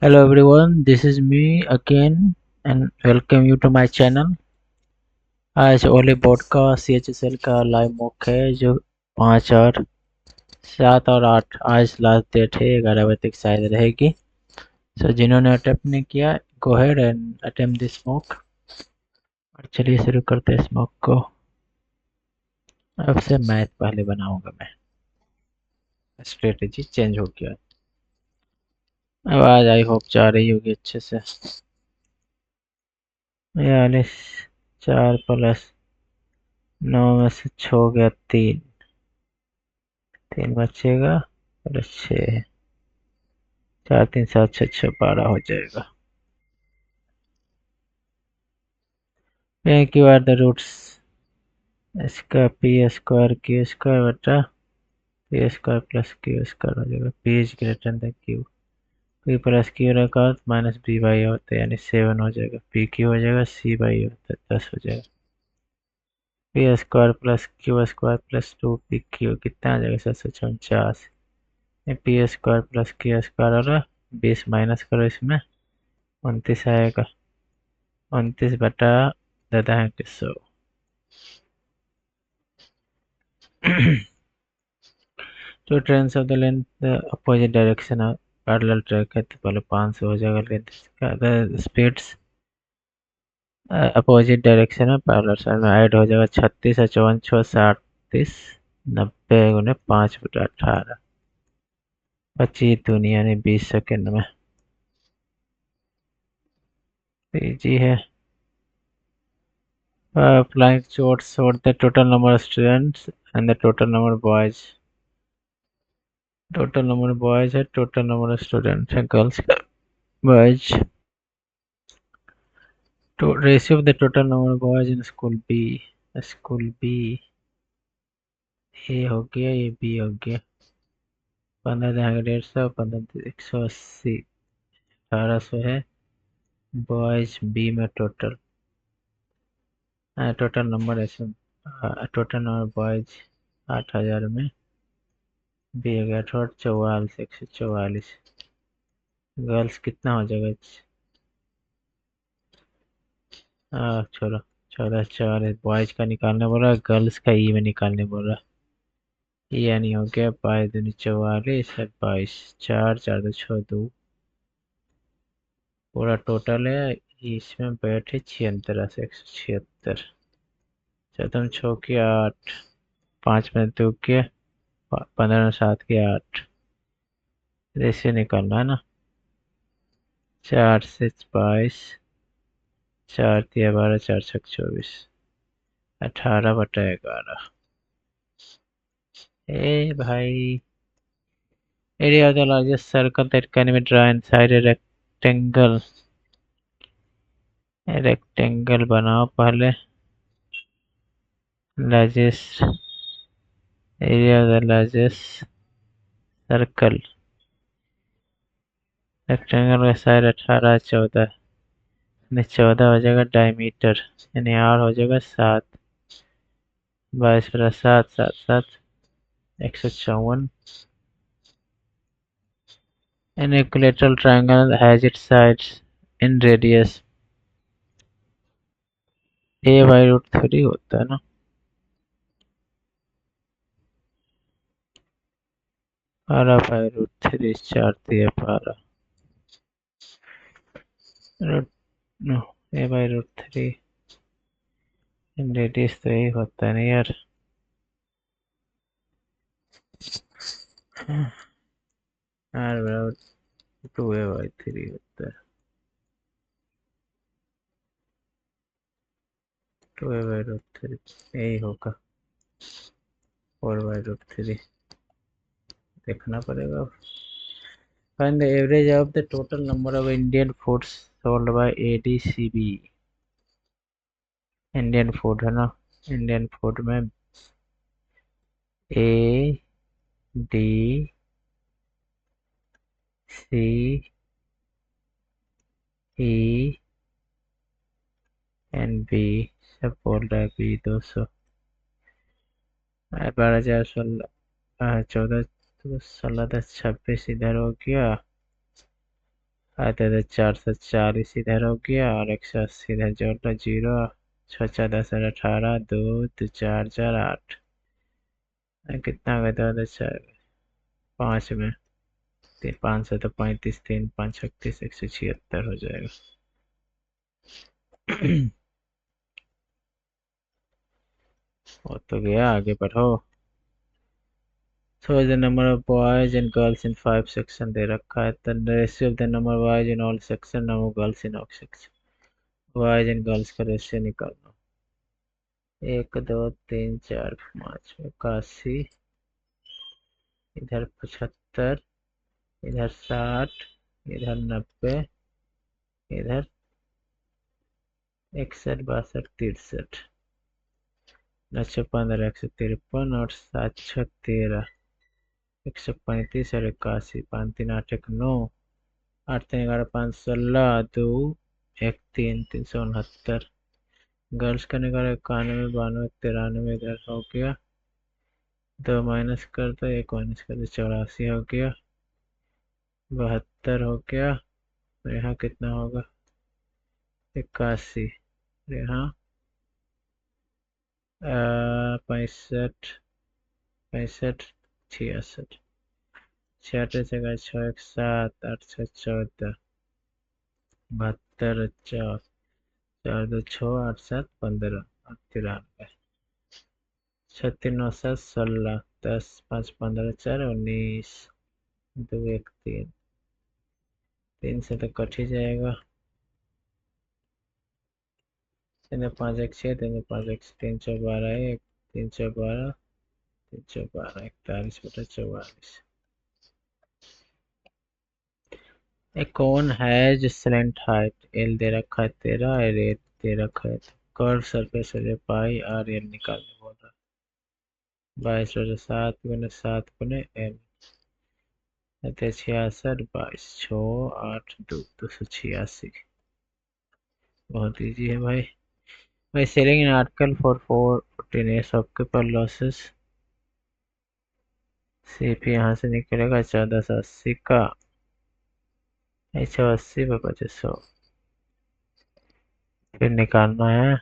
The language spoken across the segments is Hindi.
Hello everyone, this is me again and welcome you to my channel। आज ओले पॉडकास्ट CHSL का लाइव मॉक है जो 5 और 7 और 8 आज लास्ट डेट है 11 बजे तक शायद रहेगी। सो जिन्होंने अटेम्प्ट नहीं किया go ahead and attempt this mock. और चलिए शुरू करते हैं इस मॉक को। अब से मैथ पहले बनाऊंगा मैं, स्ट्रेटेजी चेंज हो गया। अब आज आई होप जा रही होगी अच्छे से। 42 4 प्लस 9 में से 6 गया 3 3 बचेगा प्लस 6 4 3 7 6 6 12 हो जाएगा। क्यू आर द रूट्स, इसका पी स्क्वायर क्यू स्क्वायर बटा P square plus Q square हो जाएगा। P is greater than Q, P plus Q रखा माइनस बी बाई होता है यानी 7 हो जाएगा। पी क्यू हो जाएगा सी बाई होता है 10 हो जाएगा। P square plus Q square plus 2 P Q कितना आ जाएगा 749। P square plus Q square हो रहा 20 माइनस करो इसमें 29 आएगा। 29 बटा 100। तो train of the length opposite direction parallel track है तो पहले 500 हो जाएगा लेंथ इसका। स्पीड्स अपोजिट डायरेक्शन में पैरेलल साइड में ऐड हो जाएगा 36 और 54 6 60 30 90 गुने 5 बटा 18 25 दुनिया ने 20 सेकंड में। इजी है। Flying short the total number of students and the total number of boys। Total number boys है, टोटल नंबर ऑफ स्टूडेंट है, गर्ल्स बॉयज। तो ratio of the total number of boys in school be a हो गया, ये बी हो गया। 15 जहाँ 150, 15 180 1800 है बॉयज बी में टोटल। टोटल नंबर ऐसे टोटल नंबर बॉयज 8000 में बी हो गया 44 144। गर्ल्स कितना हो जाएगा? छोड़ो, 14 4 है। बॉयज का निकालने बोल रहा है, गर्ल्स का ई में निकालने बोल रहा है। यानी हो गया 22 दूनी 44 है 22 4 4 2 6 2 पूरा टोटल है। इसमें बैठे 76 से 176। चतम 6 के 8 5 में 2 के 15 में 7 के 8। रेशियो निकालना है ना। 4 से 22 4 तिया 12 4 छक 24 18 बटा 11। ए भाई, area of the largest circle that can be drawn inside a rectangle। Rectangle बनाओ पहले। largest area of the largest circle, rectangle का साइड 18 14 यानी 14 हो जाएगा डायमीटर यानी आर हो जाएगा 7। 22 plus 7 7 7 154। An equilateral triangle has its sides in radius a/√3 होता है ना। r/√3 4 दिया 12 रूट नो a/√3 रेडियस तो यही होता है ना यार। r/2a/3 होता है। 2a/√3 यही होगा। 4/√3 देखना पड़ेगा। Find the average of the total number of Indian foods sold by ADCB। Indian food है ना। इंडियन फूड में ADCENB सब बोल रहा है बी 200 12,000 16 14 16 10 26 इधर हो गया। आते थे 440 इधर हो गया और 180 इधर जोड़ लो 0। 6 4 10 18 2 2 4 4 8 कितना हो गया 2 4 5 में 5 से तो 35 3 5 36 176 हो जाएगा। वो तो गया, आगे बढ़ो। So the number of boys and girls in 5 section दे रखा है, the ratio of the number of boys in all section, number of girls in all section। boys and girls का रेशियो निकालना। 1 2 3 4 5 81, इधर 75, इधर 60, इधर 90, इधर 61 62 63, 915 153 और 713 135 और 81, 5 3 8 1 9, 8 3 11 5 16 2 1 3 369। गर्ल्स का निकाला 91 92 93 इधर हो गया, 2 माइनस कर दो, 1 माइनस कर दो, 84 हो गया, 72 हो गया। यहाँ कितना होगा 81, यहाँ 65 65 66, 66 जगह 6 1 7 8 6 14, 72 4 4 2 6 8 7 15 और 93, 36 9 7 16 10 5 15 4 19 2 1 3, 3 से तो कट ही जाएगा, 3 5 1 6 3 5 1 3 4 12 1 3 4 12 3 4 12 41 बटा 44। A cone has slant height L दे रखा है 13, एरिया दे रखा है, curve surface area pi R L निकालने बोल रहा है। 22 बटा 7 गुने 7 गुने एल 66 22 6 8 2 286। बहुत इजी है भाई। भाई selling in article for 414 shopkeeper losses, CP यहाँ से निकलेगा 1480 का, 180 पे 2500, फिर निकालना है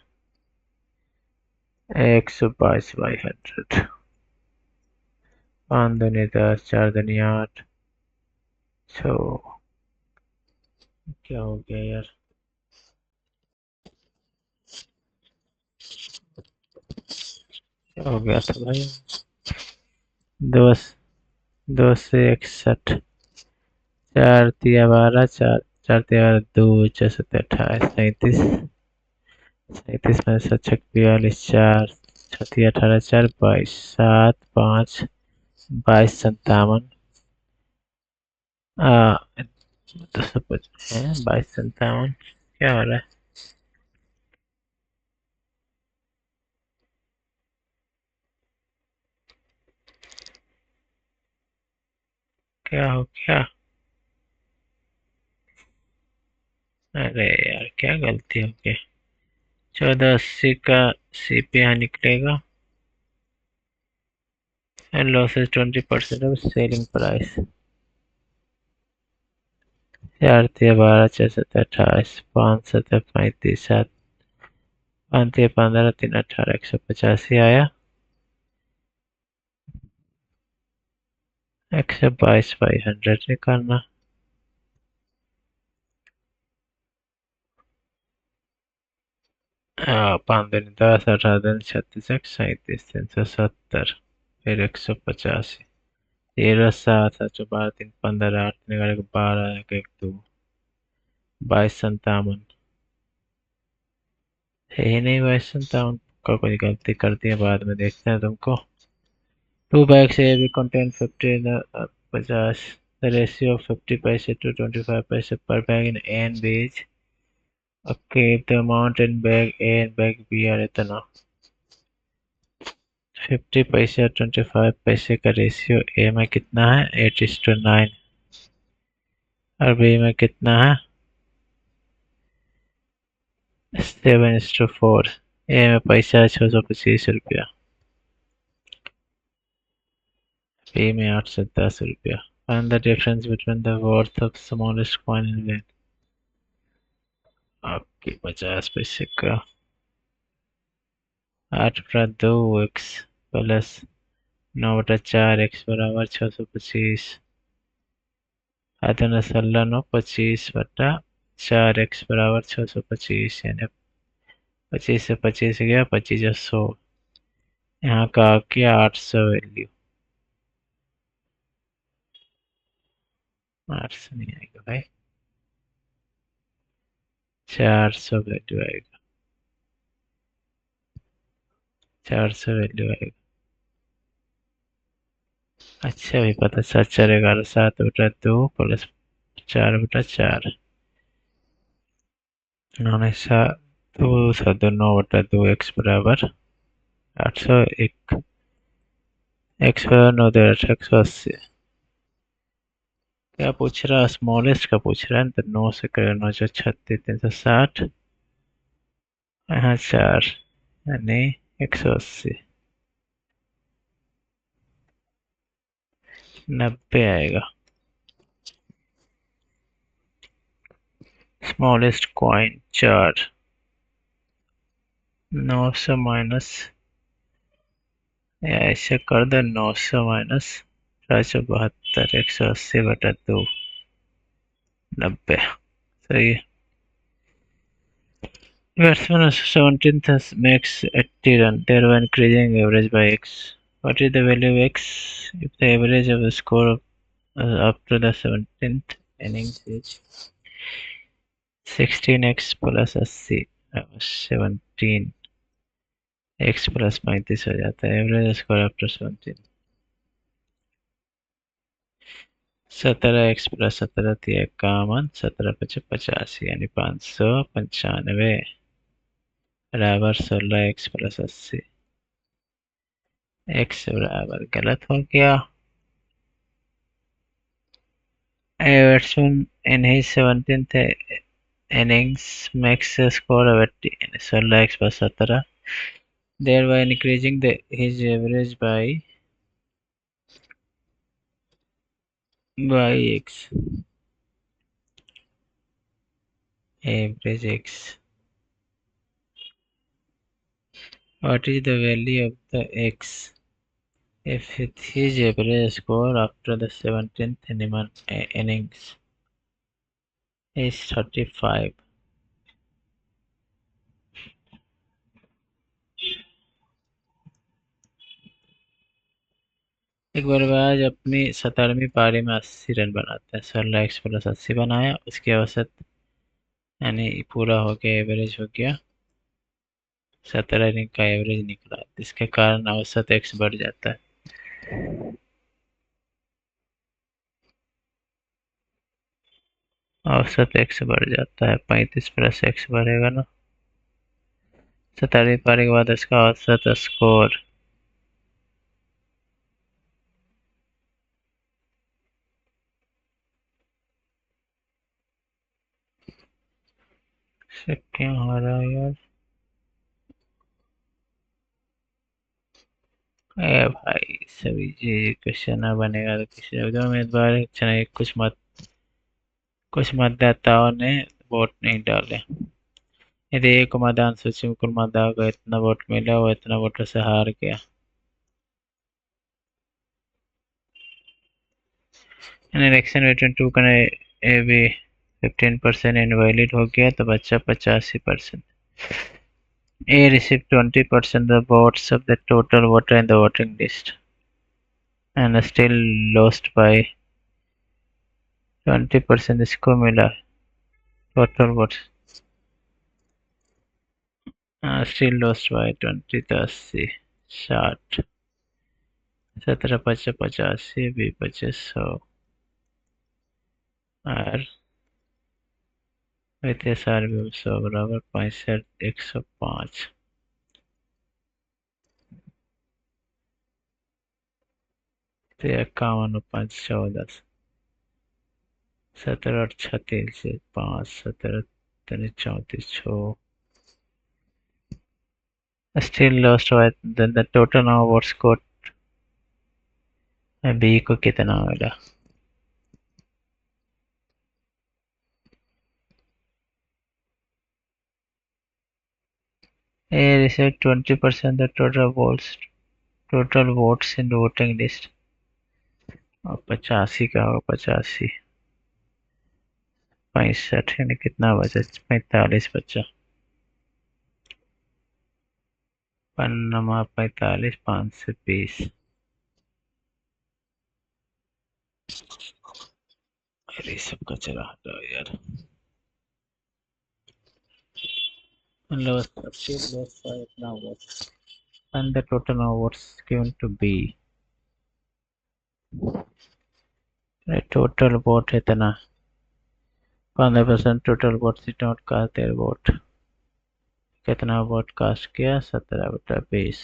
122/100, 5 दूनी 10 4 दूनी 8 छो। क्या हो गया यार, क्या हो गया था भाई। 2 से 61, 4 तिया 12 4 4 तिया 2 4 7 28 37 37 में 7 42 4 6 18 4 22 7 5 22 57 22 57 क्या हो रहा है, क्या हो गया। अरे यार क्या गलती हो गई। 1480 का सीपी यहाँ निकलेगा, and losses 20% of selling price। 4 तिया 12 4 7 28 5 7 35 7 5 तिया 15 3 18 185 आया, 122/100 निकालना। हाँ 5 दिन 10 18 दिन 36 37 370 फिर 185 13 7 7 12 3 15 8 निकाले 12 1 1 2 22 57 है ही नहीं। 22 57 का कोई गलती कर दी है, बाद में देखते हैं तुमको। 2 bags AB contain 50 50, the ratio of 50 paise to 25 paise per bag in A and B is, okay, if the amount in bag A and bag B are इतना 50 पैसे और 25 पैसे का रेशियो ए में कितना है 8:9 और बी में कितना है 7:4। ए में पैसा है 625 रुपया, बी में 810 रुपया। Find the difference between the worth of smallest coin and weight. आपके 50 पैसे का 8/2 x प्लस 9/4 x बराबर 625। 16/9 25/4 x बराबर 625 यानी 25 से 25 गया 25 और 100। यहाँ का आ गया 800 वैल्यू। 800 नहीं आएगा भाई, 400 वैल्यू आएगा। 400 वैल्यू आएगा। अच्छा भी पता 7×4 = 7/2 प्लस 4/4 उन्होंने 9/2 x बराबर 801 x बराबर 9 × क्या पूछ रहा? स्मॉलेस्ट का पूछ रहा है तो 9 से करें 9×36 360। यहाँ 4 यानी 180। 90 आएगा। स्मॉलेस्ट कॉइन 4 900 माइनस या ऐसे कर दो 900 माइनस 472 180/2 90 सही है। Batsman of 17th makes 80 runs, thereby increasing average by x. What is the value of x if the average of the score of, after the 17th innings is 16x plus 80 17 x plus 35 हो जाता है। Average score after 17 17x plus 17 थी कामन 17×5 = 85 यानी 595 बराबर 16x प्लस 80। x बराबर गलत हो गया। Everton in his 17th innings makes a score of 80 and 16x plus 17, thereby increasing his average by x. Average x. What is the value of the x if his average score after the 17th innings is 35? एक बल्लेबाज अपनी 17वीं पारी में 80 रन बनाता है। 16x प्लस 80 बनाया, उसकी औसत यानी पूरा हो गया, एवरेज हो गया 17 इनिंग का एवरेज निकला, जिसके कारण औसत x बढ़ जाता है। औसत x बढ़ जाता है 35 प्लस x बढ़ेगा ना। 17वीं पारी के बाद इसका औसत स्कोर से क्या हो रहा है यार? ए भाई सभी जी क्वेश्चन ना बनेगा तो किसी उम्मीदवार चुनाव कुछ मतदाताओं ने वोट नहीं डाले। यदि एक मतदान सूची में कुल मतदाताओं को इतना वोट मिला, वो इतना वोटों से हार गया। An election between two candidates AB 15% invalid हो गया तो बचा 85%। A received 20% of the votes of the total voter in the voting list and still lost by 20%। इसको मिला total votes still lost by 20 तो 80 60 17 5 85 भी 2500 और वित्तीय साल भी 100 बराबर 65 105। तो 51 5 14 17 और 36 से 5 17 34 6 still lost by then the total now votes scored B को कितना मिला A received 20% the total votes in the voting list. और 85 का होगा 85 65 यानी कितना बचा 45 बचा पन्नमा 45 520 अरे सबका चला हटाओ यार lowest achieve lowest five now votes and the total of votes given to B. The total vote है इतना 15% total votes did not cast their vote. कितना वोट कास्ट किया 17/20.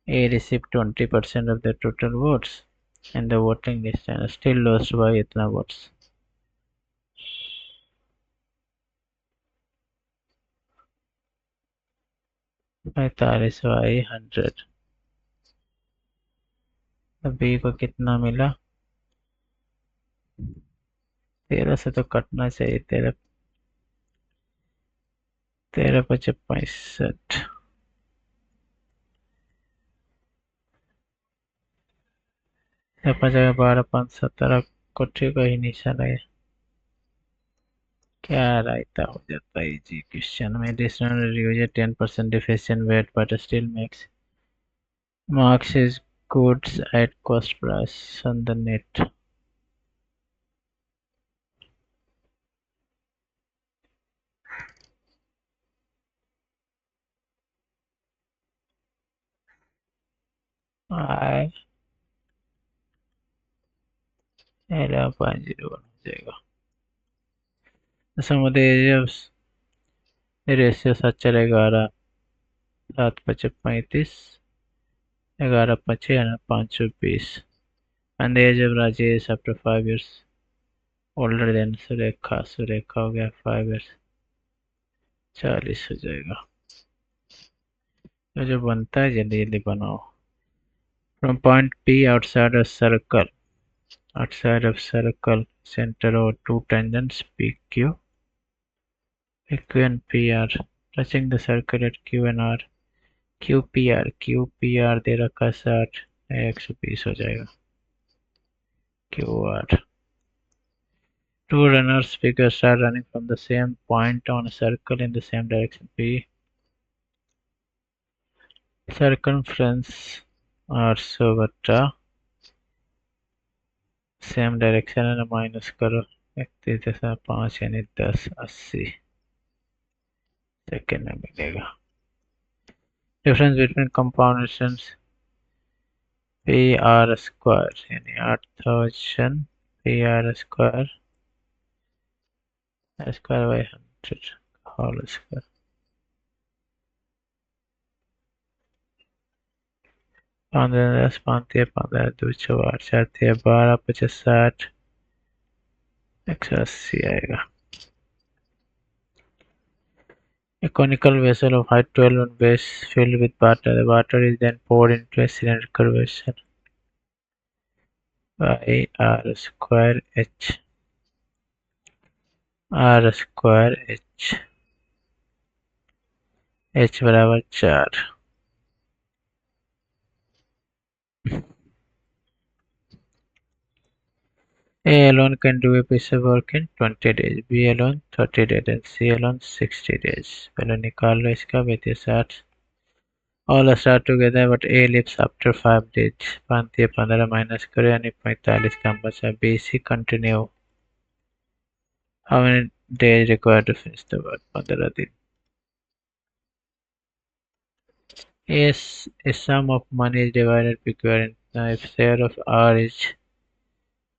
A received 20% of the total votes in the voting list and still lost by इतना votes. पैंतालीस बाई 100. B को कितना मिला 13 से तो कटना चाहिए 13 13 5 65 जगह 12 5 17 कोठे का ही निशान है क्या रायता हो जाता है जी क्वेश्चन में additional use 10% deficient weight but still marks his goods at cost price on the net. I 11.01 हो जाएगा समुद्री ratio 7/11 7 5 35 11 5 520 and the age of Rajesh after 5 years older than Surekha Surekha हो गया 5 years 40 हो जाएगा तो जो बनता है जल्दी जल्दी बनाओ from point P outside of circle center of two tangents PQ and PR touching the circle at Q and R QPR दे रखा 60 120 हो जाएगा QR. Two runners figures start running from the same point on a circle in the same direction P. Circumference R बटा सेम डायरेक्शन है ना माइनस करो 31.5 यानी 10 80 सेकेंड में मिलेगा डिफरेंस बिटवीन कंपाउंडेशंस पी आर स्क्वायर यानी 8000 P R square square by 100 whole square 15 10 5 15 2 4 4 12 50 60 180 आएगा A conical vessel of height 12 on base filled with water. The water is then poured into a cylindrical vessel by R square H. R square H. H बराबर 4. A alone can do a piece of work in 20 days. B alone 30 days and C alone 60 days. पहले निकाल लो इसका बेटे 60. All start together but A leaves after 5 days. 5 15 minus करो यानी 45 कम बचा. B C continue. How many days required to finish the work? 15 दिन. A sum of money is divided PQR if share of R is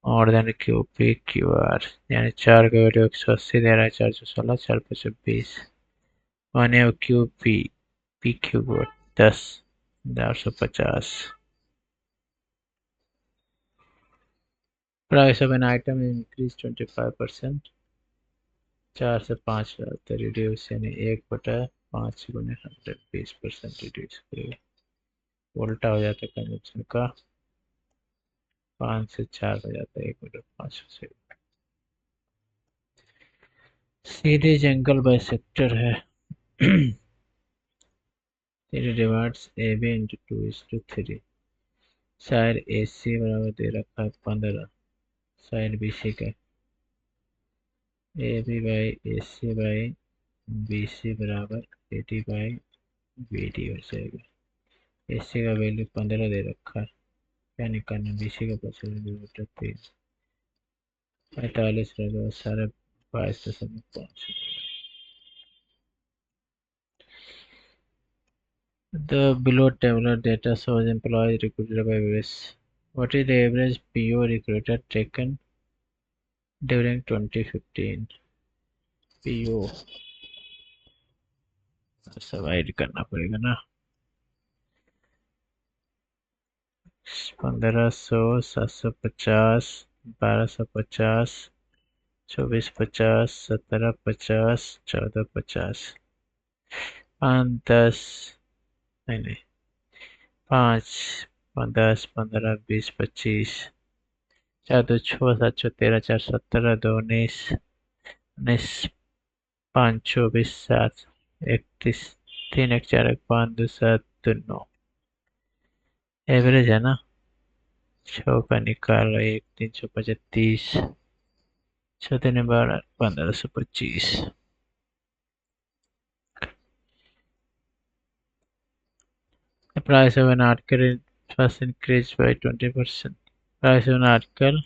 more than Q PQR यानी 4 का वैल्यू 180 दे रहा है 416 4 5 20 money of Q P P Q को 10 450 price of an item increase 25% 4 से 5 तो रिड्यूस यानी 1/5 गुने 100 20% रिड्यूस करेगा उल्टा हो जाता है कंजप्शन का 5 से 4 हो जाता है 1/5 से सीरीज एंगल बाइसेक्टर है 3 divides A B into 2:3। Side A C बराबर दे रखा है 15। साइड बी सी का A B by A C by B C बराबर A D by B D हो जाएगा। ए सी का वैल्यू 15 दे रखा है, क्या निकालना? बी सी का परसेंटेज 3 45 रहेगा, सारे 22.5। The below tabular data shows employees recruited by various. What is the average PO recruiter taken during 2015? PO सब ऐड करना पड़ेगा ना। 1500, 750, 1250, 2450, 1750, 1450, 5, 10, नहीं नहीं, 5, 10, 15, 20, 25, 4, 2, 6, 7, 6, 13, 4, 17, 2, 19, 19, 5, 24, 7, 31, 3, 1, 4, 1, 5, 2, 7, 2, 9। एवरेज है ना, 6 का निकालो, 1, 335, 6, 3, 12, 1525। The price of an article first increased by 20%. Price of an article,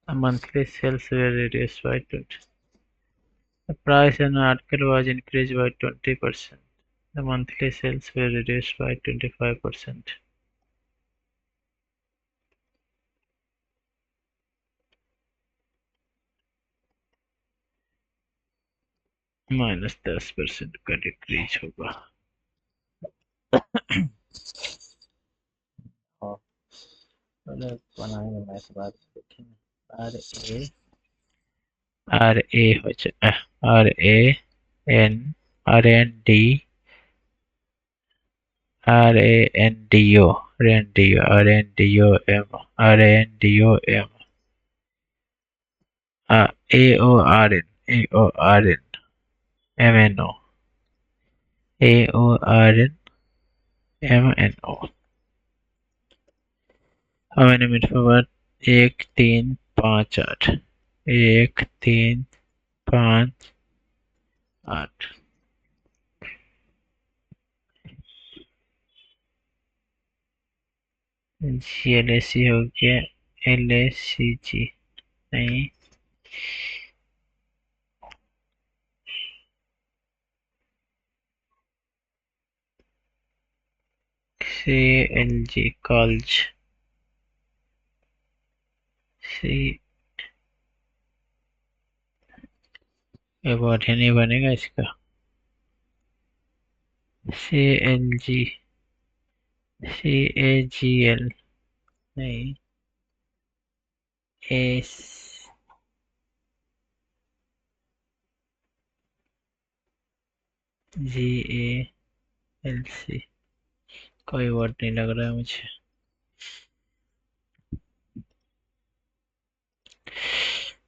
the monthly sales were reduced by 20. The price of an article was increased by 20%. The monthly sales were reduced by 25%. -10% का डिक्रीज होगा। और बनाएंगे मैथ बाद देखेंगे। R A R A N R N D R A N D O R N D O M R N D O M A O R N M N O A O R N M N O. हमारे मिनट पर 1, 3, 5, 8, 1, 3, 5, 8। जी एल ए सी हो गया, एल ए सी जी नहीं, सी एल जी कॉल्ज सी। ये बढ़िया नहीं बनेगा इसका। C L G C A G L नहीं, S G A L C. कोई वर्ड नहीं लग रहा है मुझे।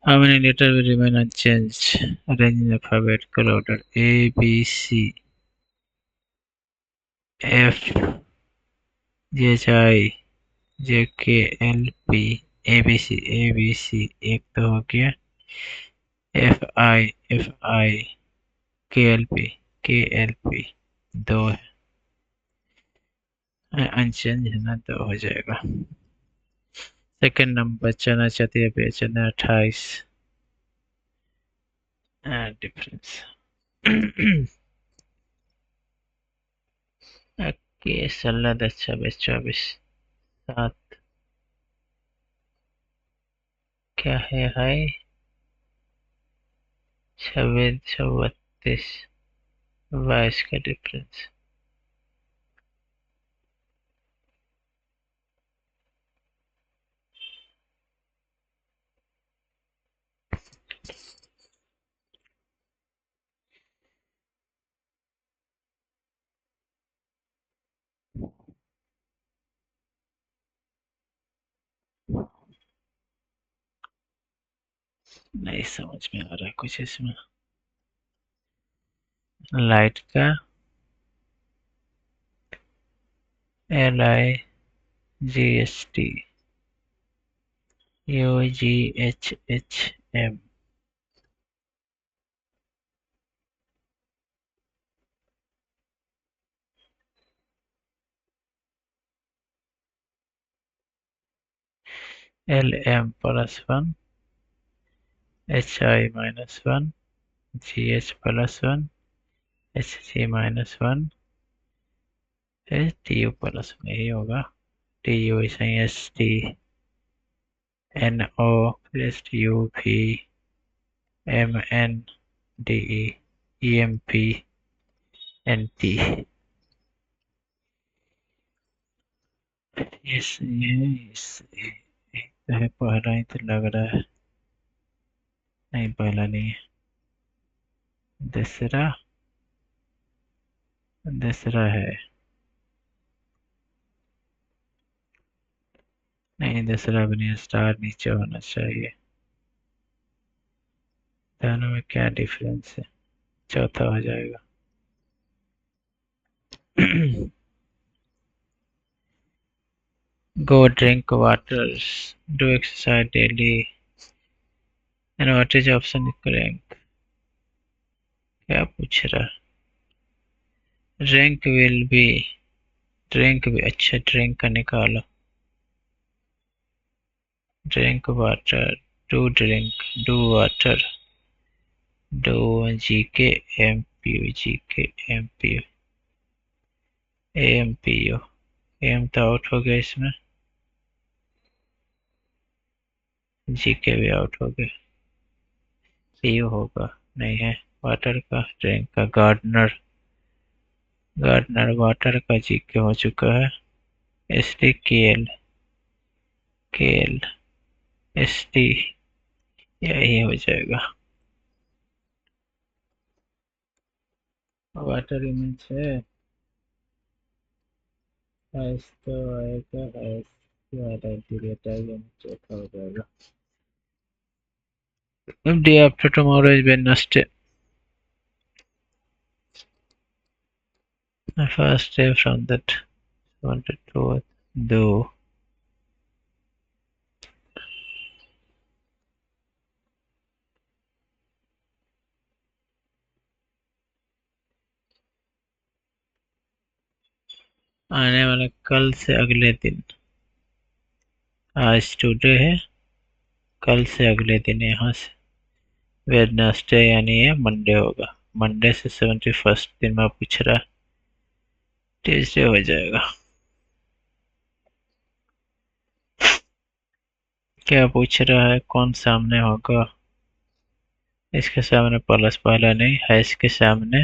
How many letters will remain unchanged? Arrange in alphabetical order: A, B, C, F, G, H, I, J, K, L, P, A, B, C, A, B, C एक तो हो गया। F, I, K, L, P, K, L, P दो है, अनचेंज है ना, दो हो जाएगा। सेकंड नंबर चना चतिया बेचना 28 डिफरेंस। ओके 16, 10, 26, 24, 7 क्या है हाई 26, 32, 22 का डिफरेंस। नहीं समझ में आ रहा कुछ इसमें। लाइट का LIGST UGHHM LM +1 HI -1 GH +1 HG -1 TU +1 यही होगा। TU ऐसा ही ST NO UV MN DE EMP NT ये तो है पहला ही तो लग रहा है। नहीं पहला नहीं है। दूसरा है। नहीं दूसरा भी नहीं, स्टार नीचे होना चाहिए। दोनों में क्या डिफरेंस है? चौथा हो जाएगा। Go drink water, do exercise daily, and what is option rank? क्या पूछ रहा? Rank will be, drink भी अच्छा, drink का निकालो। Drink water, do drink, do water, do GK MPU GK MPU AMPU AM तो आउट हो गया इसमें, GK भी आउट हो गया। PU होगा नहीं है। वाटर का, ड्रिंक का, गार्डनर वाटर का GK हो चुका है। SD KL SD यही हो जाएगा। वाटर इमेज है, ऐस तो आएगा, ऐस चौथा हो जाएगा। Day after tomorrow is Wednesday. My first day from that wanted to do. आने वाला कल से अगले दिन, आज टुडे है, कल से अगले दिन यहाँ से वेडनेसडे यानी ये मंडे होगा। मंडे से 71st दिन में पूछ रहा, ट्यूसडे हो जाएगा। क्या पूछ रहा है? कौन सामने होगा? इसके सामने प्लस पहला नहीं है, इसके सामने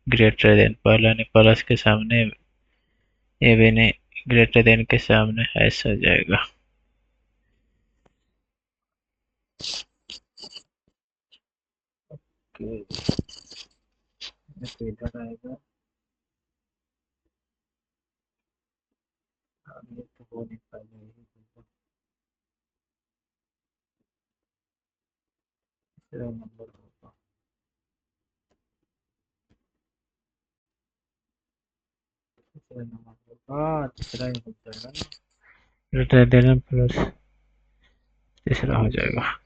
ग्रेटर देन पहला नहीं, प्लस के सामने ये भी नहीं, ग्रेटर देन के सामने ऐसा हो जाएगा। इधर आएगा, ये तो हो नहीं पाएगा, तीसरा नंबर होगा। तीसरा नंबर होगा, तीसरा ही हो जाएगा ना, ग्रेटर देन प्लस तीसरा हो जाएगा।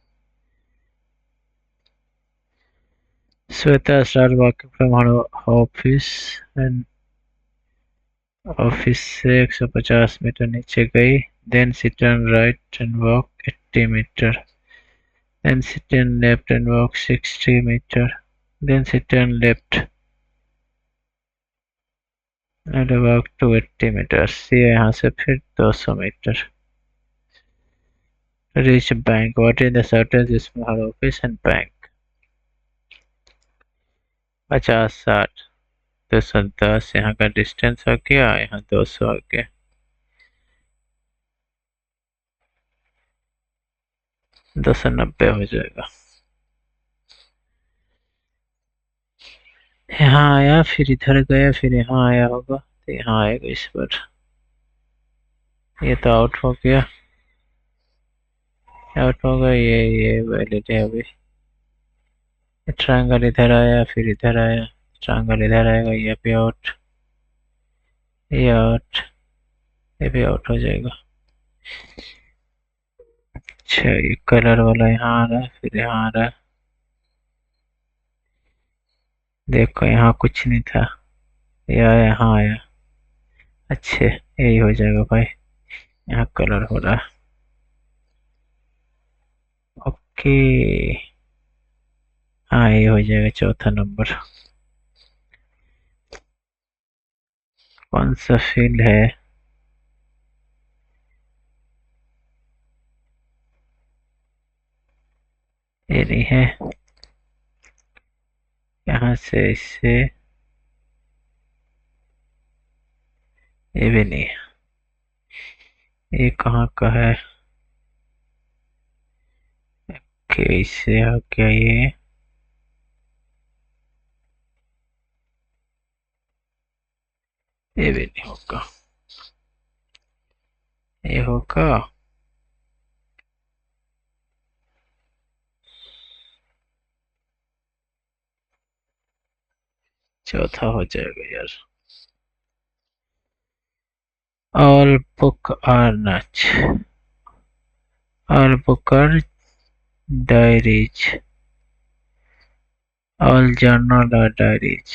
Sweta started walking from her office and office से 150 मीटर नीचे गई। Then she turned right and walked 80 meter. Then she turned left and walked 60 meter. Then she turned left and walked 280 meters. ये यहाँ से फिर 200 metre. Reach bank. What is the shortest between her office and bank? 50 60 210 यहाँ का डिस्टेंस आ गया, यहाँ 200 आ गया। 290 हो जाएगा। यहाँ आया, फिर इधर गया, फिर यहाँ आया होगा, तो यहाँ आएगा इस बार। ये तो आउट हो गया, आउट होगा, ये वैलिड है अभी। ट्रायंगल इधर आया, फिर इधर आया, ट्रायंगल इधर आएगा, ये भी आउट, ये आउट, ये भी आउट हो जाएगा। अच्छा ये कलर वाला यहाँ आ रहा है, फिर यहाँ आ रहा है। देखो यहाँ कुछ नहीं था, यह यहाँ आया। अच्छे यही हो जाएगा भाई, यहाँ कलर हो रहा है। ओके हाँ ये हो जाएगा चौथा नंबर। कौन सा फील्ड है? ये नहीं है। यहाँ से इससे ये भी नहीं है। ये कहाँ का है? ओके इससे आ गया ये भी नहीं होगा। ये होगा। चौथा हो जाएगा यार। All book are not. All book are diaries. All journal are diaries.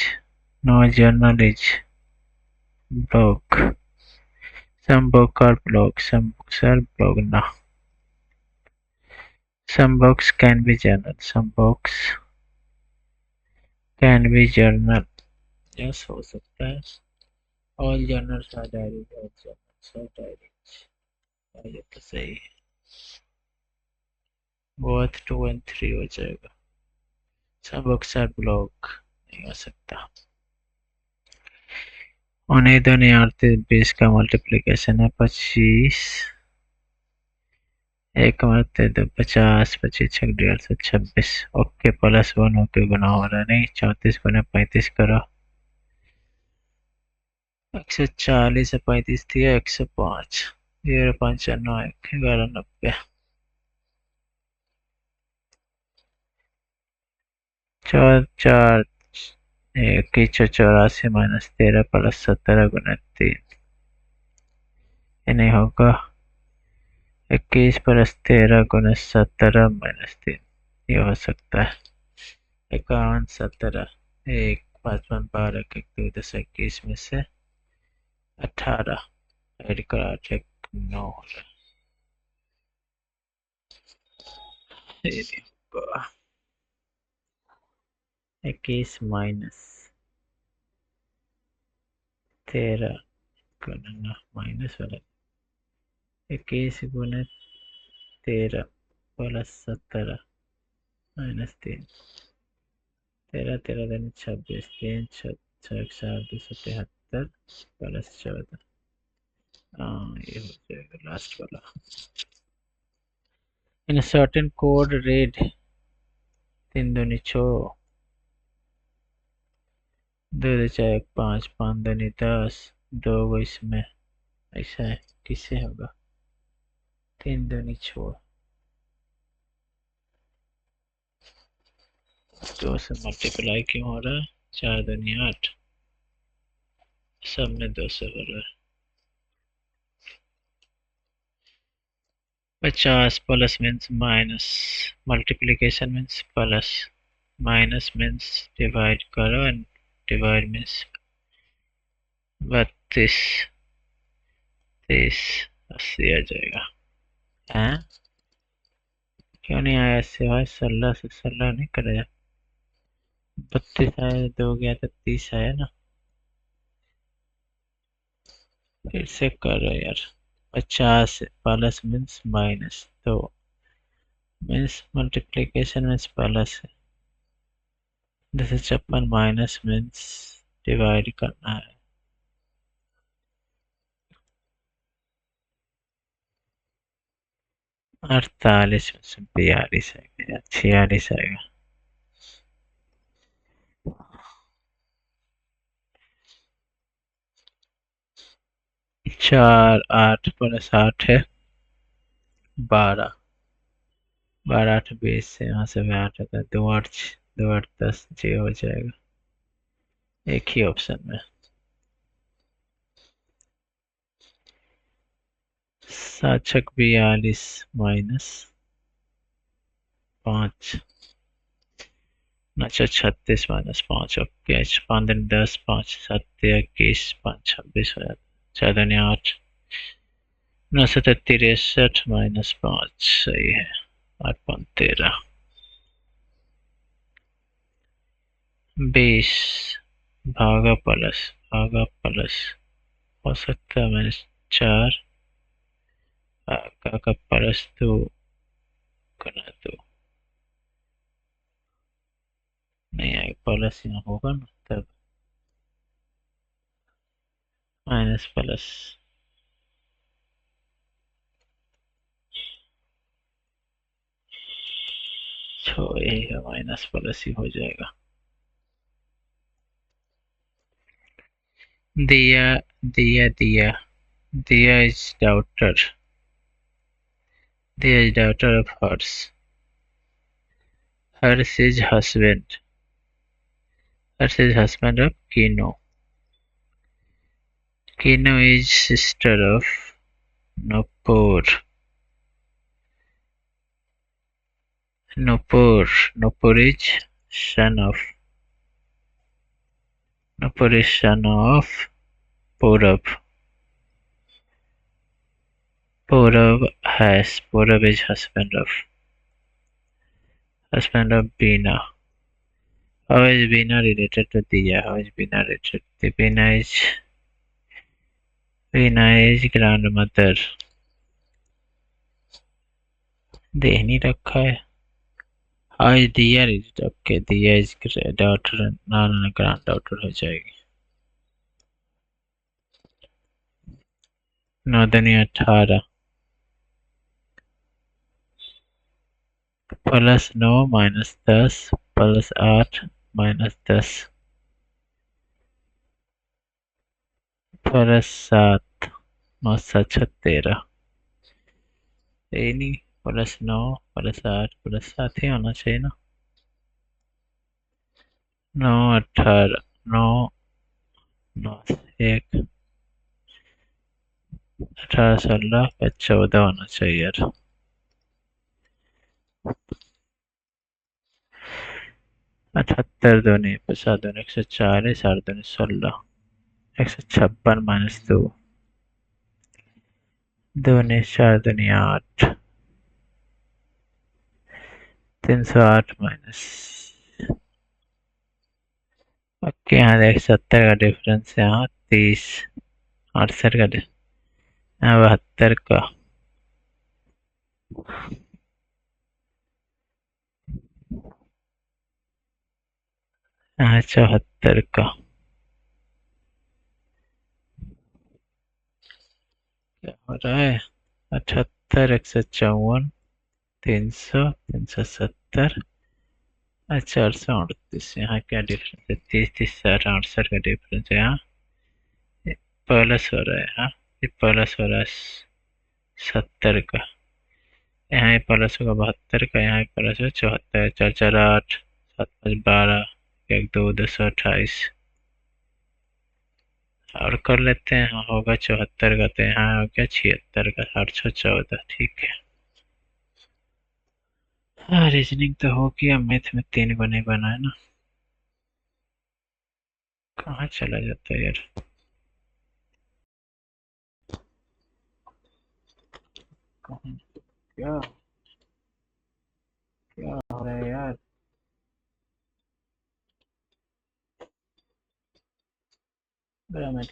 No journal is blog. Some book are blog. Some books are blog. No. Some books can be journal. Some books can be journal. Yes हो सकता है। All journals are diaries. All journals are diaries. ये तो सही है। Both 2 and 3 हो जाएगा। Some books are blog। नहीं हो सकता। उन्हें तो नहीं आते। 20 का मल्टीप्लीकेशन है 25। एक मरते तो 50, 25 छक 156। ओके +1 होके गुना हो रहा है। नहीं 34 गुना 35 करो। 140 से 35 थी 105। 0 5 9 11 90। 4 184 -13 +17 गुना 3। ये नहीं होगा। 21 +13 गुना 17 -3। ये हो सकता है। 51 17 1 5 5 12 1 2 10 21 में से 18 ऐड कर 8 1 9 हो रहा है। ये नहीं होगा। 21 -13 गुना माइनस वाला 21 गुना 13 +17 -3। 13 13 दिन 26 3 6 4 273 +14। हाँ ये हो जाएगा लास्ट वाला। In a certain code read 3 दूनी 6 2 2 4 5 5 दूनी 10 2 को इसमें ऐसा है। किससे होगा? 3 दूनी 6 2 से मल्टीप्लाई क्यों हो रहा है? 4 दूनी 8 सब में 2 से हो रहा है। 50 plus means minus, multiplication means plus, minus means divide करो एंड डिवाइड मीन्स 32 30 80 आ जाएगा। हैं क्यों नहीं आया? इससे भाई 16 से 16 नहीं करेगा। 32 आया 2 गया तो 30 आया ना। फिर से करो यार। 50 प्लस मीन्स माइनस तो मीन्स मल्टीप्लिकेशन मीन्स प्लस है। 256 माइनस मीन्स डिवाइड करना है। 48 में से 42 आएगा 46 आएगा। 4 8 + 8 है 12। 12 8 20 से यहाँ से भी 8 आता है। 2 8 2 8 10 जी हो जाएगा एक ही ऑप्शन में। 7×42 -5। अच्छा 36 -5 ओके। 5×10 5 7×21 5 26 हो जाता। 4×8 9 -63 सही है। 8×13 20 भागा प्लस हो सकता है -4 का +2 नहीं आएगा, प्लस यहाँ होगा ना तब माइनस प्लस। यही है, माइनस प्लस ही हो जाएगा। दिया दिया दिया दिया इज डाउटर। दिया is daughter of Harsh. Harsh is husband. Harsh is husband of Kino. Kino is sister of Nopur. Nopur is son of Purav. Purav is husband of Bina. How is Bina related to Diya? How is Bina related? Bina is grandmother. देहनी रखा है। How is Diya related? Okay, Diya is daughter. ना granddaughter हो जाएगी। 9×18 +9 -10 +8 -10 +7 9×7 13। यही नहीं, +9 +8 +7 ही होना चाहिए ना। 9 18 9 9 1 18 16 14 होना चाहिए यार। 78 दूनी 50 दूनी 140 8 दूनी 16 156 -2 दूनी 4 दूनी 8 308 माइनस। ओके, यहाँ देख 70 का डिफरेंस है। यहाँ 30 68 का यहाँ 72 का। यहाँ 74 का। क्या हो रहा है? 78 154 300 370 438। यहाँ क्या डिफरेंस है? 30 30 60 68 का डिफरेंस है। यहाँ प्लस हो रहा है। हाँ, ये प्लस हो रहा है 70 का। यहाँ ये प्लस होगा 72 का। यहाँ प्लस है 74 4 4 8 7 5 12 1 2 228 और कर लेते हैं। हाँ होगा 74 का, तो यहाँ हो गया 76 का 814। ठीक है। हाँ, रीजनिंग तो हो गया। मैथ में 3 को नहीं बना है ना। कहाँ चला जाता है यार? क्या क्या हो रहा है यार?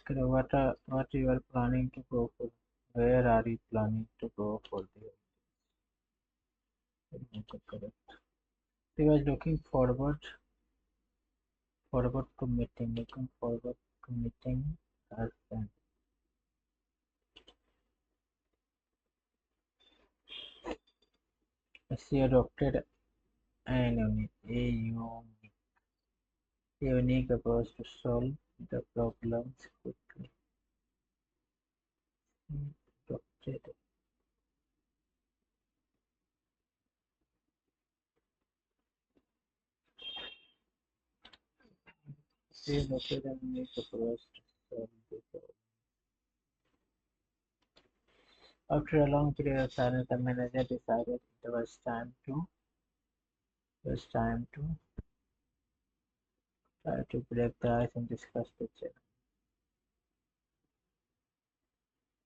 करो। What you are planning to go for? Where are you planning to go for correct. He was looking forward to meeting. Looking forward to meeting her friend. She adopted an unique approach to solve the problems quickly. Adopted. She adopted an unique approach to solve the problem. After a long period of silence, the manager decided it was time to try to break the ice and discuss the challenge.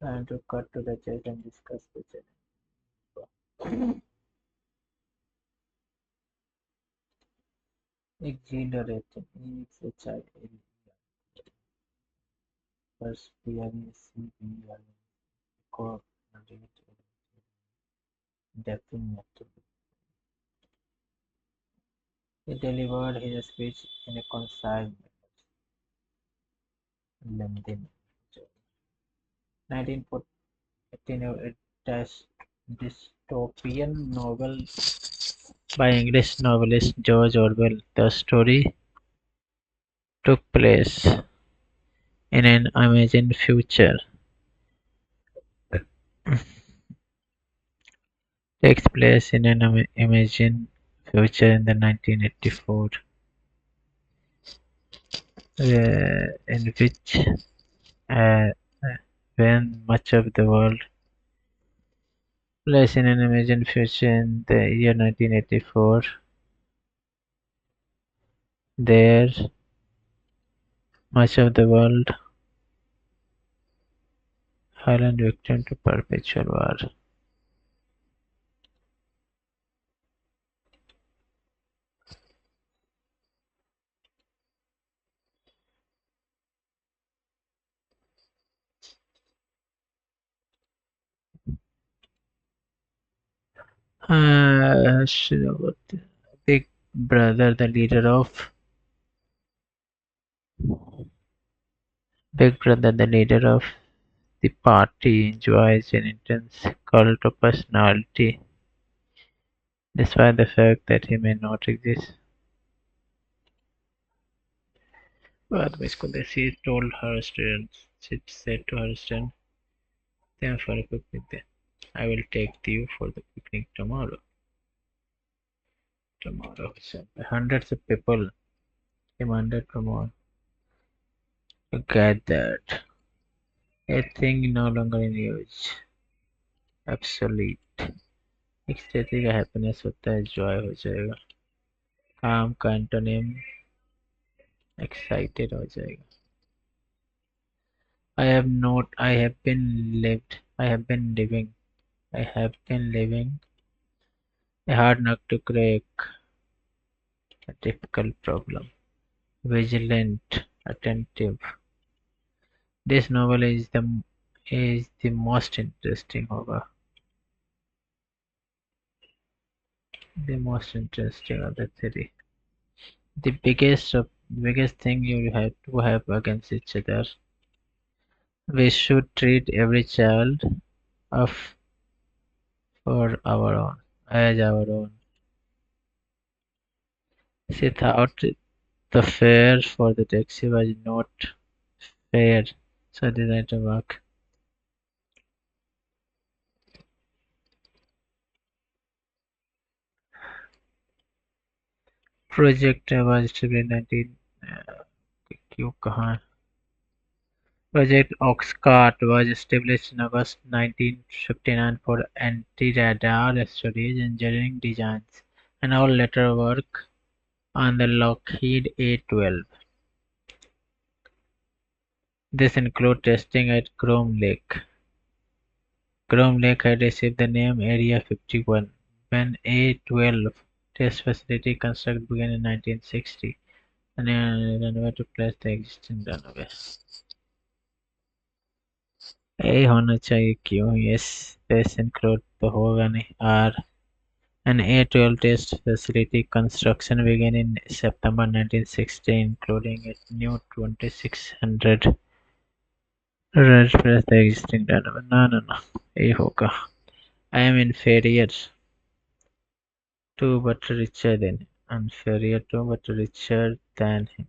Time to cut to the chase and discuss the challenge. Exhilarating, exciting, perspiring, coordinated, definitely. He delivered his speech in a concise manner. Lengthy. 1914, a dystopian novel by English novelist George Orwell. The story took place in an imagined future. Takes place in an imagined future in the 1984, in which uh, when much of the world place in an imagined future in the year 1984, there much of the world fallen victim to perpetual war. Big Brother, the leader of Big Brother, the leader of the party, enjoys an intense cult of personality, despite the fact that he may not exist. बाद में इसको she told her students, she said to her students, "Them for a picnic then. I will take you for the picnic tomorrow." Tomorrow, so hundreds of people demanded tomorrow to get that. A thing no longer in use. Obsolete. एक स्थिति का हैप्पीनेस होता है, जॉय हो जाएगा. काम का एंटोनिम एक्साइटेड हो जाएगा. I have been lived. I have been living a hard nut to crack, a difficult problem. Vigilant, attentive. This novel is the most interesting होगा. The most interesting of the three. The biggest thing you have to have against each other. We should treat every child of for our own, as our own. She thought the fare for the taxi was not fair, so decided to walk. Project was established 19 क्यों कहाँ Project Oxcart was established in August 1959 for anti-radar studies, engineering designs, and all later work on the Lockheed A-12. This included testing at Groom Lake. Groom Lake had received the name Area 51 when A-12 test facility construction began in 1960 and a runway to place the existing runway. यही होना चाहिए क्यों ये स्पेस इंक्लूड तो होगा नहीं are An A-12 test facility construction began in September 1960, including a new 2600 replace the existing runway. No. यही होगा. I am inferior to but richer than inferior to but richer than him.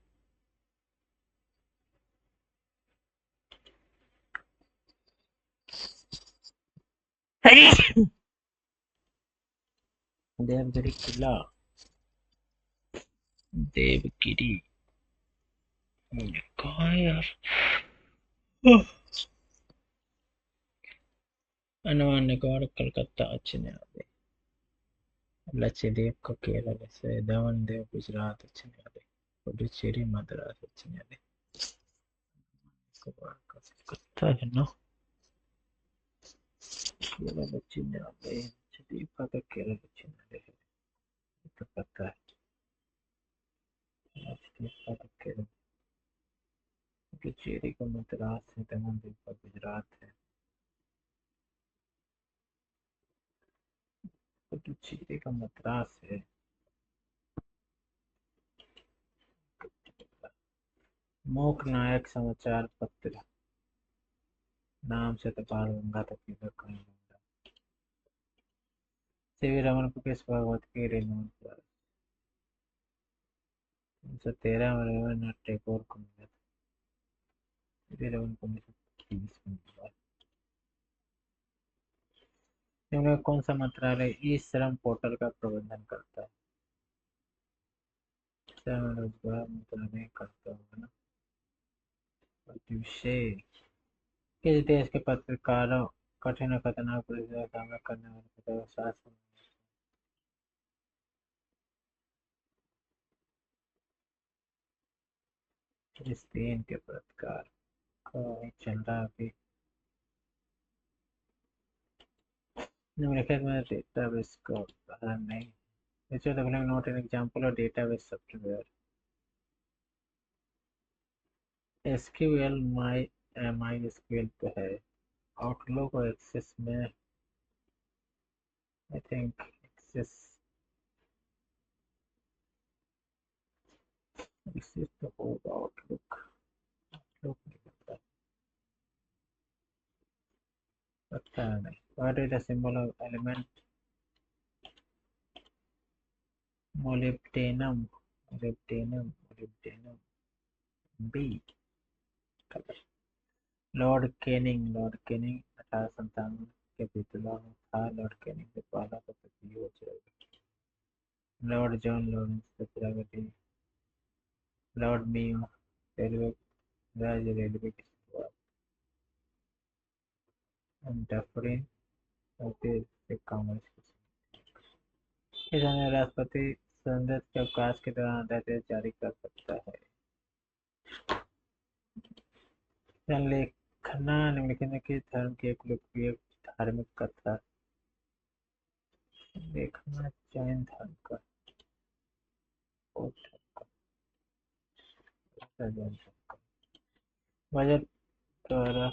Devgiri किला देवगिरी कहाँ है यार अनुमान निकोबार कलकत्ता उच्च न्यायालय, लक्षद्वीप का केरल से, दमन देव गुजरात उच्च न्यायालय, पुडुचेरी मद्रास उच्च न्यायालय, निकोबार का कलकत्ता है ना, केरल उच्च न्यायालय, लक्षद्वीप का केरल उच्च न्यायालय है, तो पता है। लक्षद्वीप का केरल, पुडुचेरी का मद्रास है, दमन दीव का गुजरात है, पुडुचेरी का मद्रास है। मूक नायक समाचार पत्र नाम से तपाल गंगा तक की कहीं गंगा, सीवी रमन को किस भागवत की रिनोन 1913 में रविन्द्रनाथ टैगोर को मिला था, सीवी रमन को 1930 में मिला। निम्न में कौन सा मंत्रालय ई श्रम पोर्टल का प्रबंधन करता है? श्रम और रोजगार मंत्रालय करता होगा ना। विषय, किस देश के पत्रकारों कठिन और खतरनाक परिस्थितियों का सामना करने वाले पत्रकारों शासन, फिलिस्तीन के पत्रकार का ही चल रहा अभी। निम्नलिखित में डेटाबेस का उदाहरण नहीं, which of the following not an example of database software? SQL MySQL पे है, आउटलुक और एक्सेस में आई थिंक एक्सेस तो होगा, आउटलुक आउटलुक नहीं पता है नहीं। What is the symbol of element molybdenum, molybdenum B. Lord Canning 1897 के विद्रोह में था, लॉर्ड केनिंग से पहला तो पृथ्वी हो जाएगा। लॉर्ड जॉन लॉरेंस से प्रगति, लॉर्ड मेयो रेलवे, राज्य रेलवे की शुरुआत, डफरिन और फिर से कॉमर्स की। इस समय राष्ट्रपति संसद के अवकाश के दौरान अध्यादेश जारी कर सकता है। लेखना निम्नलिखित में किस धर्म की एक लोकप्रिय धार्मिक कथा? लेखना जैन धर्म का, बौद्ध धर्म का, जैन धर्म का। बजट द्वारा,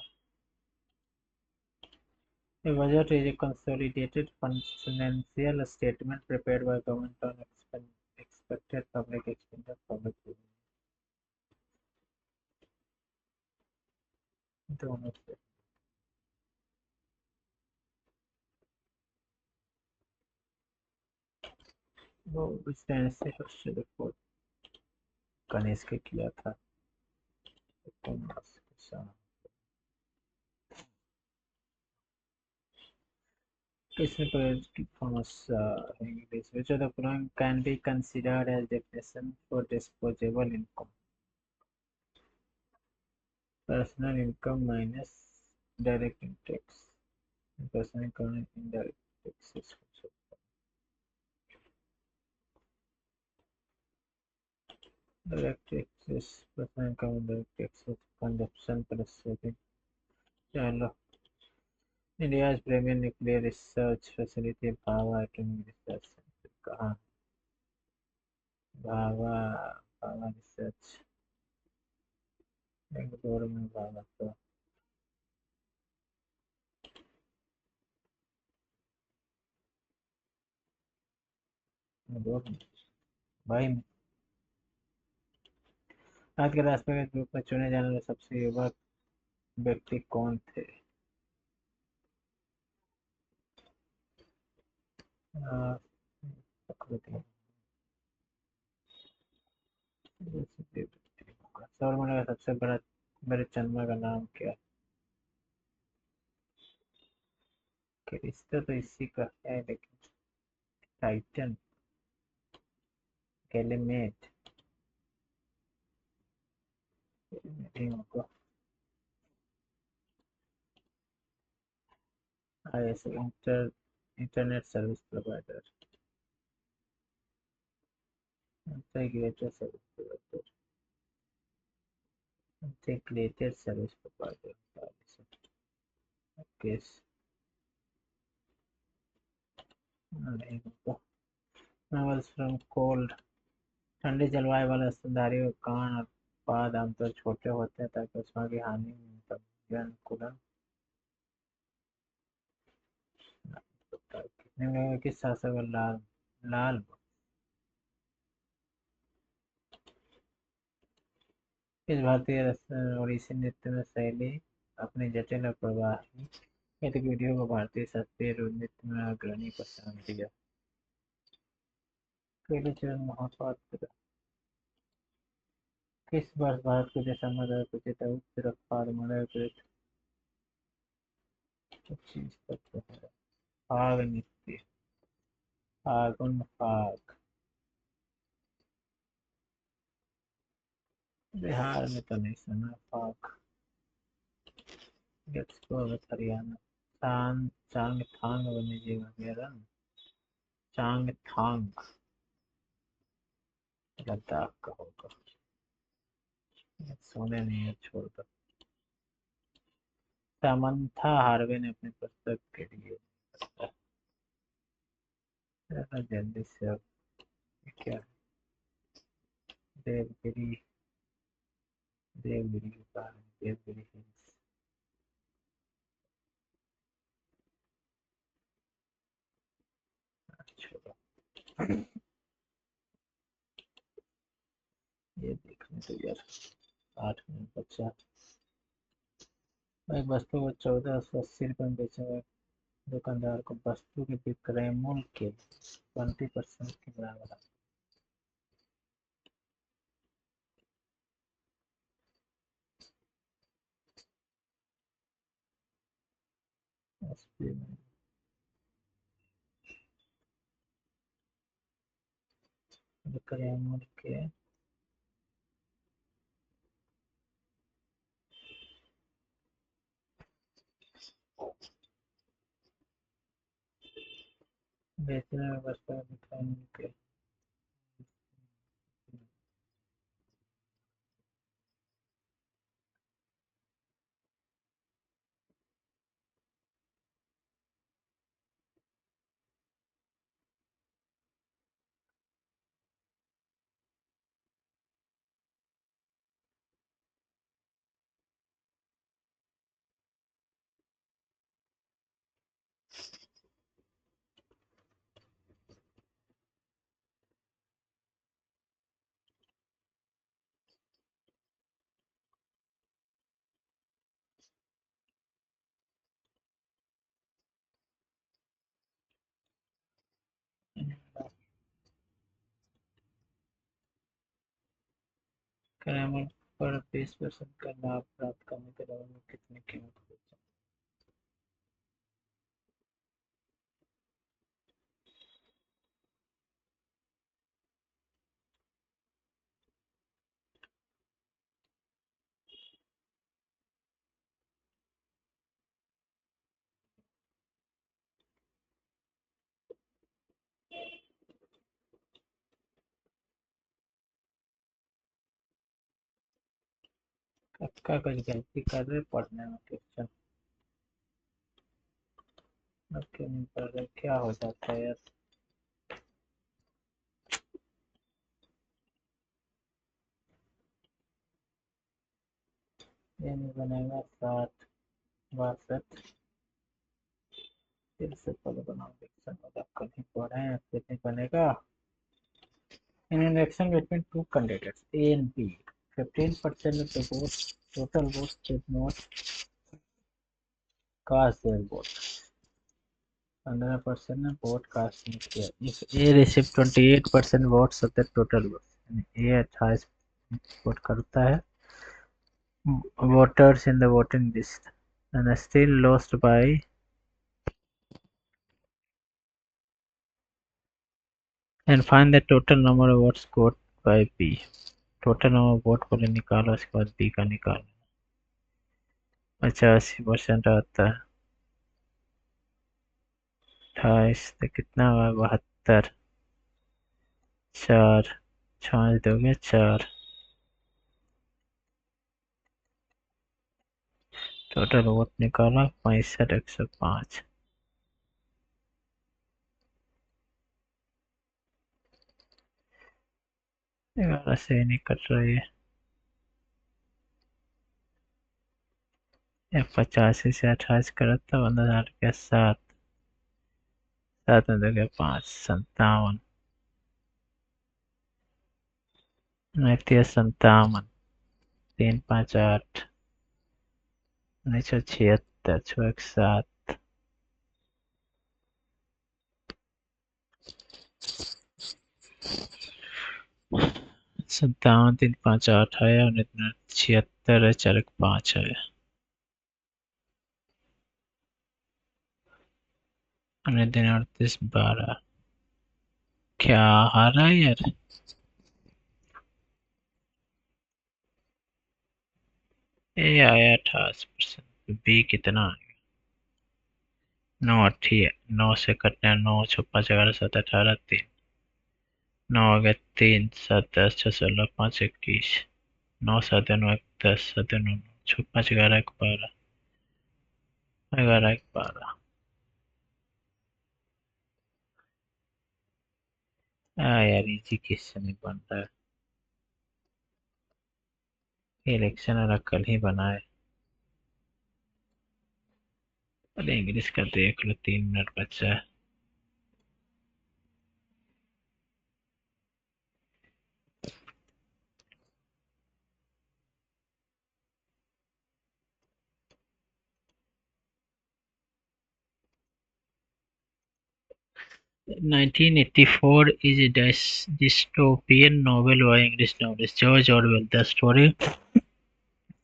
a budget is a consolidated financial statement prepared by government on expected public expenditure, public revenue. दोनों से वो विस्तार से हर्ष रिपोर्ट गणेश के किया था, किसने famous English, which of the following can be considered as definition for disposable income? Personal income minus direct tax, personal income and indirect taxes. Direct taxes, personal income and direct taxes, consumption plus saving. चलो, India's premier nuclear research facility Bhabha atomic research center कहाँ? भाभा भाभा रिसर्च बेंगलुरु में, भाभा तो भाई। आज के राष्ट्रपति के रूप में चुने जाने वाले सबसे युवा व्यक्ति कौन थे? सौरमंडल का सबसे बड़े चंद्रमा का नाम क्या है? क्रिस्टा तो इसी का है, लेकिन टाइटन, गैलीमेड नहीं होगा। IS internet service provider, integrated service provider, integrated service provider, case नहीं होगा। Novels from cold, ठंडी जलवायु वाले स्तनधारी के कान और पाद आमतौर छोटे होते हैं ताकि उष्मा की हानि में अनुकूलन। निम्न में किस शासक को लाल लाल इस भारतीय ओडिसी नृत्य में शैली अपनी जटिल और प्रवाही गतिविधियों को भारतीय शास्त्रीय नृत्य में अग्रणी पहचान दिया। कालीचरण महापात्र किस वर्ष भारत को जैसा मदर कुचित उत्तराखंड मदर कुचित 25 तत्व है। फाग नृत्य, फागुन फाग, बिहार में तो नहीं सुना फाग। Let's go with Haryana, Changthang वन्य जीव अभयारण्य, चांगथांग लद्दाख का होगा। सोने नहीं है, छोड़ दो। सामंथा हार्वे ने अपनी पुस्तक के लिए जल्दी से अब क्या है? देवगिरी, देवगिरी के कारण देवगिरी हिल्स, छोड़ो ये देखने तो यार 8 मिनट बचा। एक वस्तु को 1480 रुपये में बेचेगा दुकानदार को वस्तु के विक्रय मूल्य के 20% के बराबर एसपी में विक्रय मूल्य के बेचने में वस्तु के विक्रय मूल्य के विक्रय मूल्य पर 20% का लाभ प्राप्त करने के दौरान में कितनी कीमत होती है? कक्का कुछ गलती कर रहे पढ़ने में, क्वेश्चन क्यों नहीं पढ़ रहे, क्या हो जाता है यार। ये नहीं बनेगा 60 62 फिर से पहले बनाओ डिक्शन और कल ही पढ़े हैं फिर नहीं बनेगा। In an election between two candidates A and B, 15% of the votes, total votes did not cast their vote. 15% ने वोट कास्ट नहीं किया। If A received 28% votes of the total votes, A 28 vote करता है voters in the voting list and still lost by and find the total number of votes scored by B. Total number of vote पहले निकालो, उसके बाद बी का निकालो। 85% आता है। 28 तो कितना हुआ 72। 4 5 दोगे 4। टोटल वोट निकाला 65 105। 11 से नहीं कट रही है। 85 से 28 करा था 15,000 7। 7 में दोगे 5 57। 59 57। 3 5 8। 1976 6 1 7। 57 3 5 8 है और 76 है 4 1 5 है। 38 12। क्या हारा है यार। ए आया 88%। बी कितना है? 9 8 9 से कटना 9 छप्पा 4 7 18 3। 9 आ गया 3 7 10 6 16 5 21। 9 7 9 1 10 7 9 छप्पा 11 1 12। 11 1 12। यार इजी क्वेश्चन नहीं बन रहा है। इलेक्शन वाला कल ही बना है। अरे इंग्लिश का देख लो 3 मिनट बचा है। "1984" is a dystopian novel by English novelist George Orwell. The story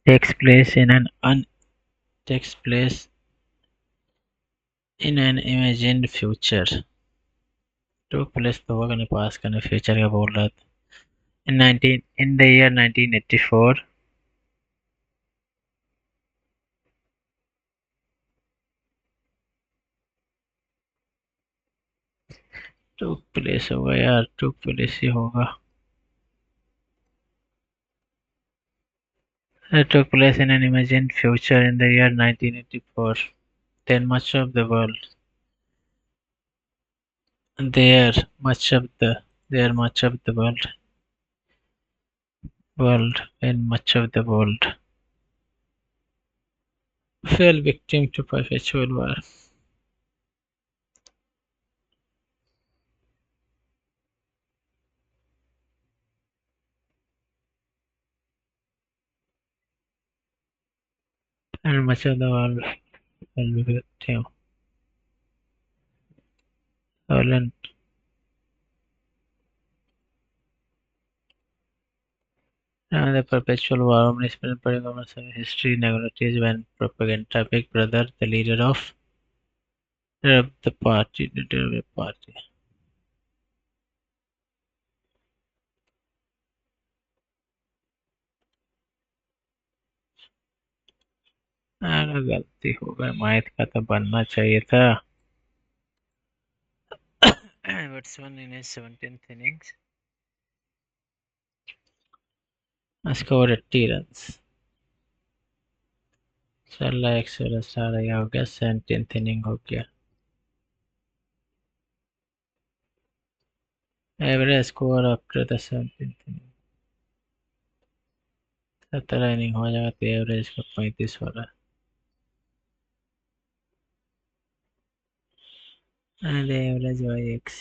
takes place in an un takes place in an imagined future. Took place तो होगा नहीं पास करने फ्यूचर का बोल रहा था। In the year 1984 took place होगा यार took place ही होगा। It took place in an imagined future in the year 1984. Then much of the world there much of the world fell victim to perpetual war. And much of the world fell victim. Violent and the perpetual war municipal governments of history negotiates when propaganda Big Brother, the leader of the party. गलती हो गई मैथ का तो बनना चाहिए था। Batsman in his 17th innings scored 80 runs. चल 100 स्टार हो गया 17th इनिंग हो गया। Average score after the 17th inning 17 inning हो जाएगा तो एवरेज का 35 हो रहा है। अरे एवरेज बाई एक्स।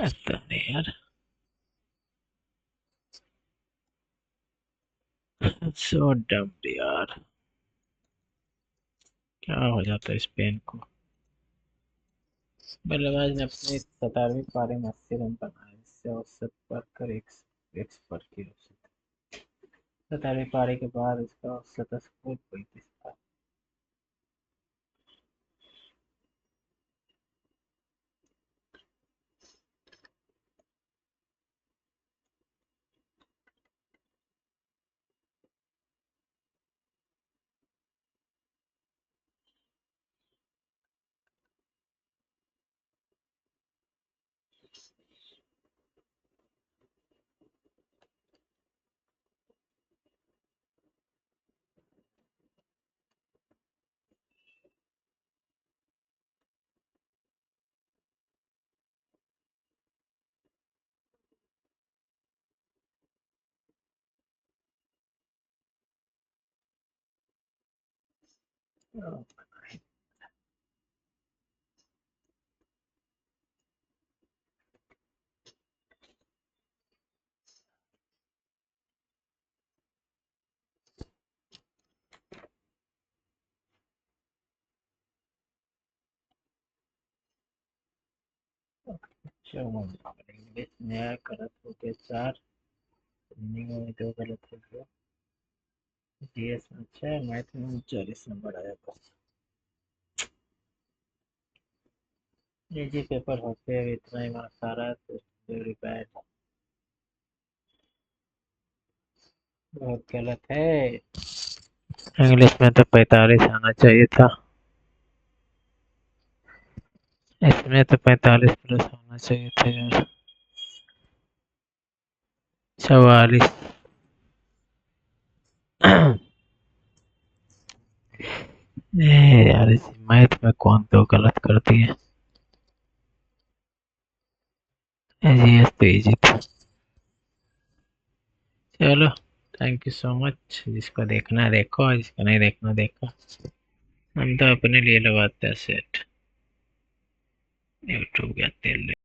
पता नहीं यार। सो डम यार। क्या हो जाता है स्पेन को। बल्लेबाज ने अपनी 17वीं पारी में 80 रन बनाए इससे औसत बढ़कर एक पर की औसत। 17वीं पारी के बाद इसका औसत स्कोर 35 था। इंग्लिश नया गलत हो गया 4, रीजनिंग में 2 गलत हो गया, जीएस में 6, मैथ में 40 नंबर आया बस। ये जी पेपर होते हैं इतना ही मार्क्स आ रहा है तो वेरी बैड, बहुत गलत है। इंग्लिश में तो 45 आना चाहिए था, इसमें तो 45 प्लस होना चाहिए था यार। 44। यार इस मैथ में कौन तो गलत कर दिए, जीएस तो इजी था। चलो, थैंक यू सो मच, जिसको देखना देखो, जिसको नहीं देखना देखो, हम तो अपने लिए लगाते हैं सेट, यूट्यूब का तेल।